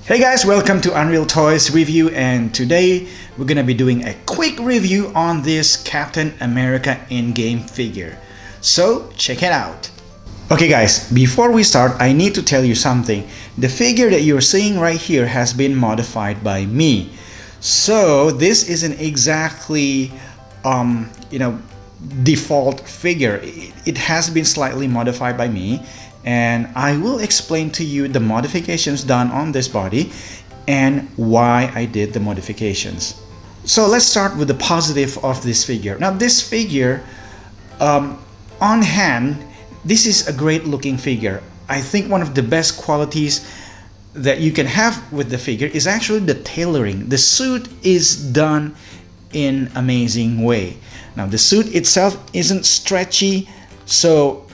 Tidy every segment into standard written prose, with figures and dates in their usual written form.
Hey guys, welcome to Unreal Toys Review, and today we're gonna be doing a quick review on this Captain America Endgame figure. So check it out. Okay guys, before we start, I need to tell you something. The figure that you're seeing right here has been modified by me. So this isn't exactly default figure. It has been slightly modified by me, and I will explain to you the modifications done on this body and why I did the modifications. So let's start with the positive of this figure. Now this figure, on hand, this is a great looking figure. I think one of the best qualities that you can have with the figure is actually the tailoring. The suit is done in amazing way. Now the suit itself isn't stretchy, so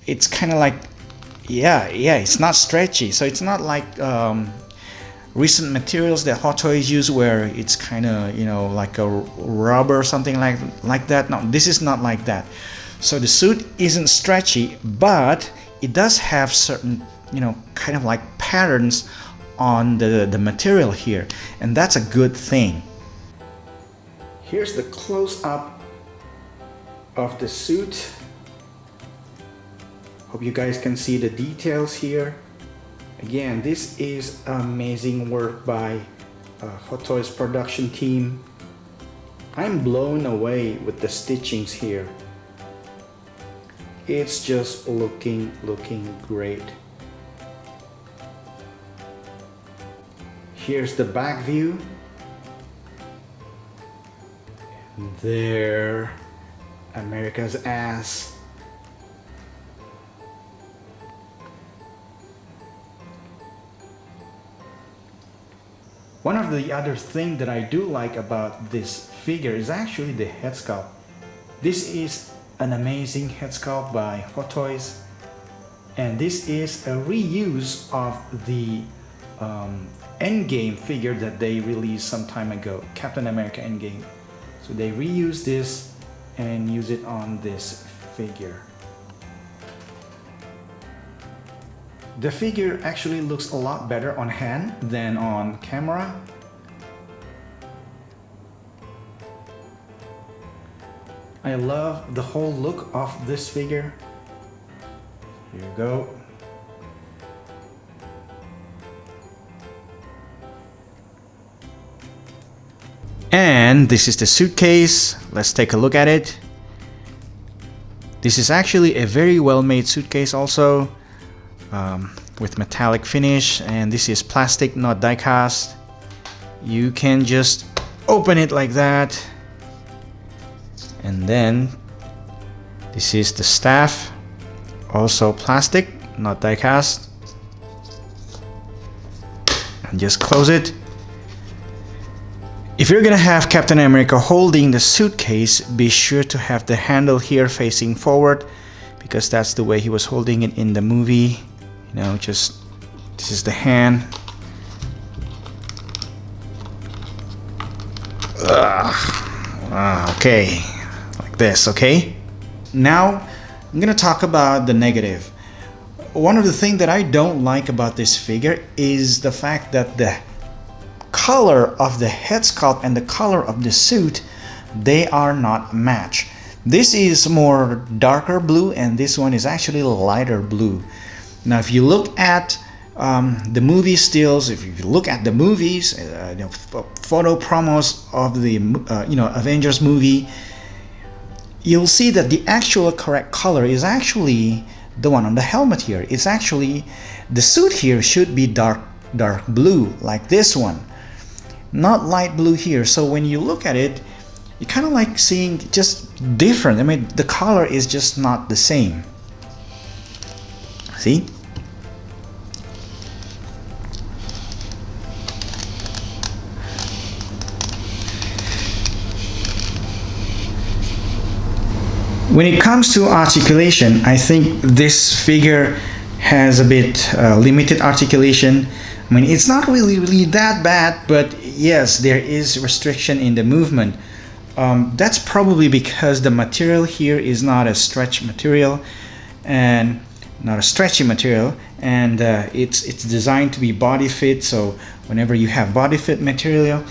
it's kind of like it's not stretchy, so it's not like recent materials that Hot Toys use where it's kind of like a rubber or something like that. No, this is not like that. So the suit isn't stretchy, but it does have certain kind of like patterns on the material here, and that's a good thing. Here's the close-up of the suit. Hope you guys can see the details here. Again, this is amazing work by Hot Toys production team. I'm blown away with the stitchings here. It's just looking great. Here's the back view. And there, America's ass. One of the other things that I do like about this figure is actually the head sculpt. This is an amazing head sculpt by Hot Toys, and this is a reuse of the Endgame figure that they released some time ago, Captain America Endgame. So they reuse this and use it on this figure. The figure actually looks a lot better on hand than on camera. I love the whole look of this figure. Here you go. And this is the suitcase. Let's take a look at it. This is actually a very well made suitcase also. With metallic finish, and this is plastic, not die cast. You can just open it like that, and then this is the staff, also plastic, not die cast, and just close it. If you're gonna have Captain America holding the suitcase, be sure to have the handle here facing forward, because that's the way he was holding it in the movie. Just this is the hand. Okay, like this. Okay, now I'm gonna talk about the negative. One of the things that I don't like about this figure is the fact that the color of the head sculpt and the color of the suit, they are not matched. This is more darker blue, and this one is actually lighter blue. Now, if you look at the movie stills, if you look at the movies, photo promos of the Avengers movie, you'll see that the actual correct color is actually the one on the helmet here. It's actually, the suit here should be dark blue like this one, not light blue here. So when you look at it, you kind of like seeing just different. I mean, the color is just not the same. See? When it comes to articulation, I think this figure has a bit limited articulation. I mean, it's not really that bad, but yes, there is restriction in the movement. That's probably because the material here is not a stretch material, and not a stretchy material, and it's designed to be body fit. So whenever you have body fit material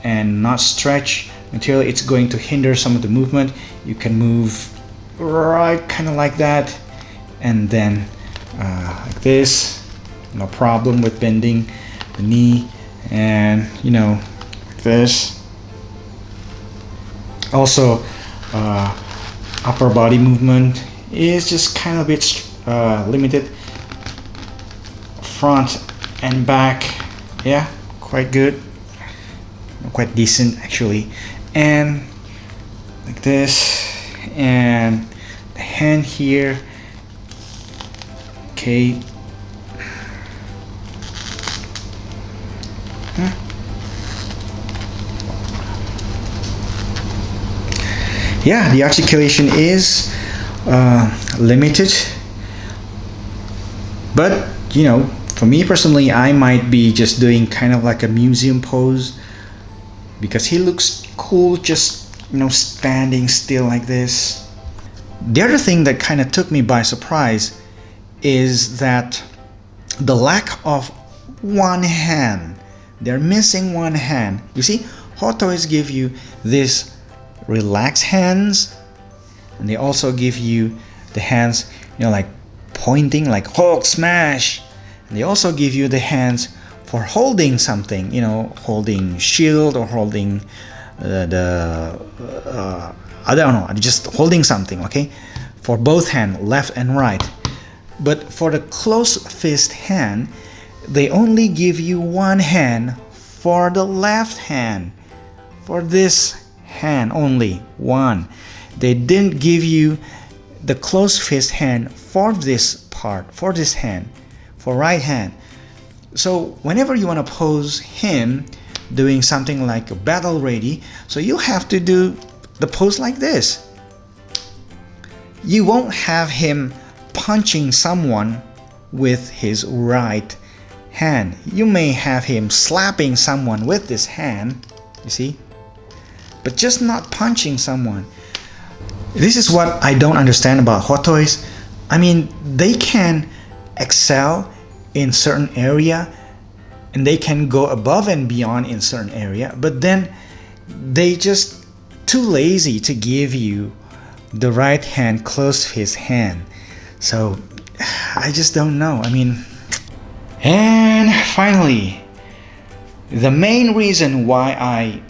and not stretch material, it's going to hinder some of the movement. You can move right kind of like that, and then like this, no problem with bending the knee, and like this. Also upper body movement is just kind of a bit limited. Front and back, yeah, quite good, quite decent actually. And like this, and the hand here, okay. Yeah, the articulation is limited, but for me personally, I might be just doing kind of like a museum pose because he looks cool just standing still like this. The other thing that kind of took me by surprise is that the lack of one hand. They're missing one hand. You see, Hot Toys give you this relaxed hands, and they also give you the hands like pointing, like Hulk smash. And they also give you the hands for holding something, holding shield or holding I don't know, just holding something, okay, for both hand, left and right. But for the close fist hand, they only give you one hand for the left hand. For this hand only one. They didn't give you the close fist hand for this part, for this hand, for right hand. So whenever you want to pose him doing something like a battle ready, so you have to do the pose like this. You won't have him punching someone with his right hand. You may have him slapping someone with this hand, you see, but just not punching someone. This is what I don't understand about Hot Toys. I mean, they can excel in certain area and they can go above and beyond in certain area, but then they just too lazy to give you the right hand close to his hand. So I just don't know. I mean, and finally, the main reason why I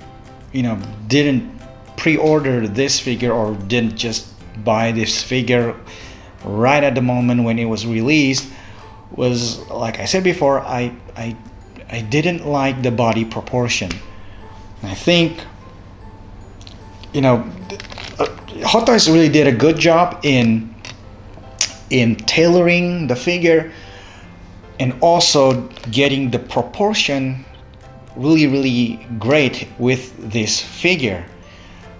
didn't pre-order this figure or didn't just buy this figure right at the moment when it was released was, like I said before, I didn't like the body proportion. I think Hot Toys really did a good job in tailoring the figure and also getting the proportion really great with this figure.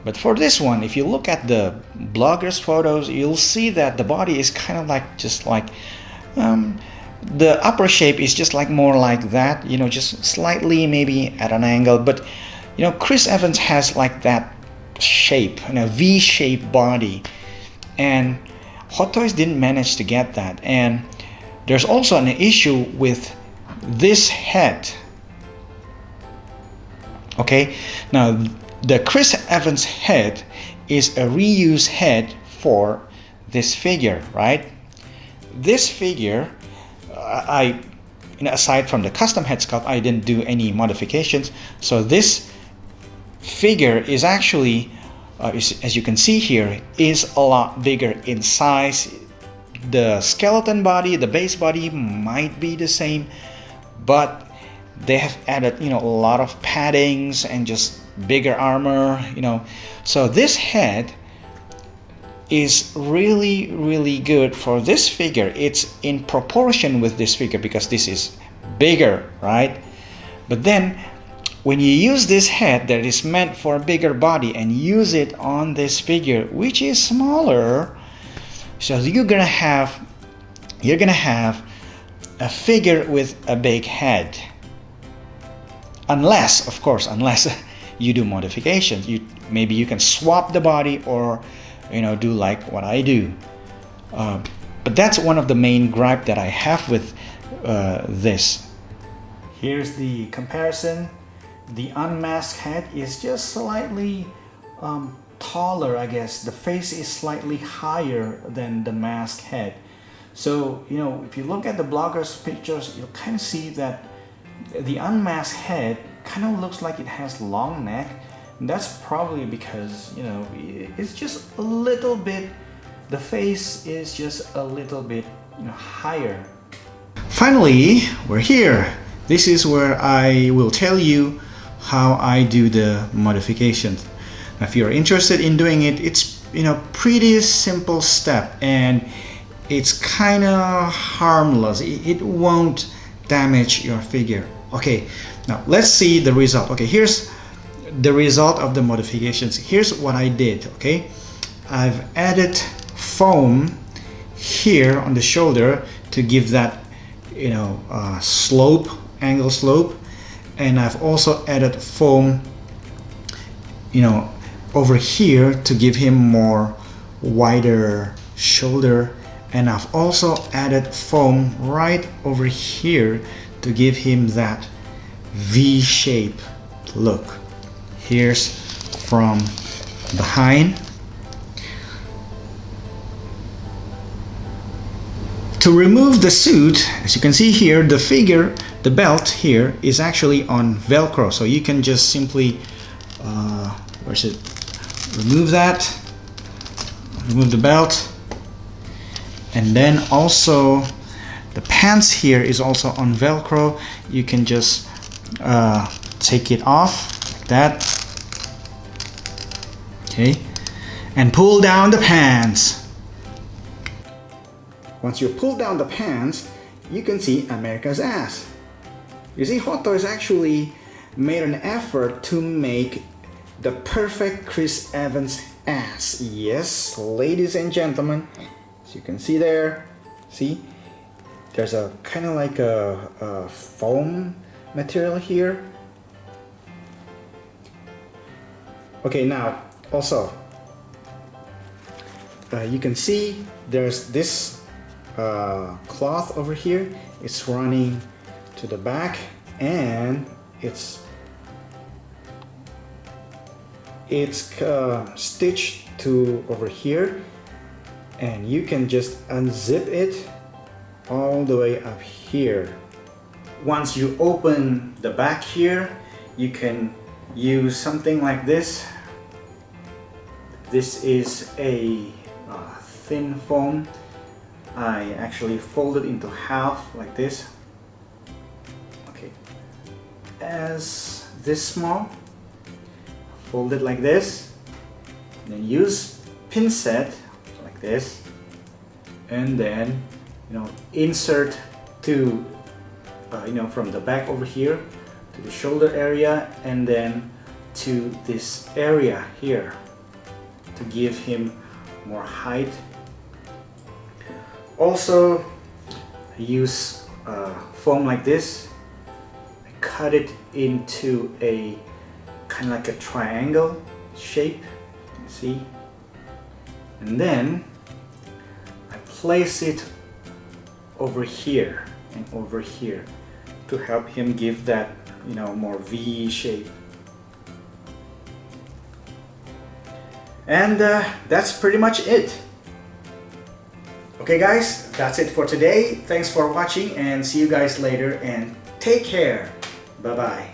But for this one, if you look at the bloggers' photos, you'll see that the body is kind of like the upper shape is just like more like that, just slightly maybe at an angle. But Chris Evans has like that shape, V-shaped body, and Hot Toys didn't manage to get that. And there's also an issue with this head. Okay, now the Chris Evans head is a reused head for this figure, right? This figure, aside from the custom head sculpt, I didn't do any modifications. So this figure is actually, as you can see here, is a lot bigger in size. The skeleton body, the base body might be the same, but they have added a lot of paddings and just bigger armor, so this head is really good for this figure. It's in proportion with this figure because this is bigger, right? But then when you use this head that is meant for a bigger body and use it on this figure which is smaller, so you're gonna have a figure with a big head. Unless, of course, you do modifications. Maybe you can swap the body or do like what I do. But that's one of the main gripe that I have with this. Here's the comparison. The unmasked head is just slightly taller, I guess. The face is slightly higher than the masked head. So, you know, if you look at the blogger's pictures, you'll kind of see that the unmasked head kind of looks like it has long neck. And that's probably because, you know, it's just a little bit, the face is just a little bit, you know, higher. Finally, we're here. This is where I will tell you how I do the modifications. Now, if you're interested in doing it, it's, you know, pretty simple step, and it's kind of harmless. It won't damage your figure. Okay, now let's see the result. Okay, here's the result of the modifications. Here's what I did. Okay, I've added foam here on the shoulder to give that, you know, slope, angle slope, and I've also added foam, you know, over here to give him more wider shoulder, and I've also added foam right over here to give him that V-shape look. Here's from behind. To remove the suit, as you can see here, the figure, the belt here is actually on Velcro, so you can just simply where's it? Remove that, remove the belt, and then also the pants here is also on Velcro. You can just take it off like that, okay, and pull down the pants. Once you pull down the pants, you can see America's ass. You see, Hot Toys actually made an effort to make the perfect Chris Evans ass. Yes, ladies and gentlemen, as you can see there, see, there's a kind of like a foam material here. Okay, now also you can see there's this cloth over here. It's running to the back, and it's stitched to over here, and you can just unzip it all the way up here. Once you open the back here, you can use something like this. This is a thin foam. I actually fold it into half like this. Okay, as this small, fold it like this, then use pincet like this, and then, you know, insert to you know, from the back over here to the shoulder area, and then to this area here to give him more height. Also, I use foam like this. I cut it into a kind of like a triangle shape, you see, and then I place it over here and over here to help him give that, you know, more V shape. And that's pretty much it. Okay guys, that's it for today. Thanks for watching, and see you guys later, and take care. Bye bye.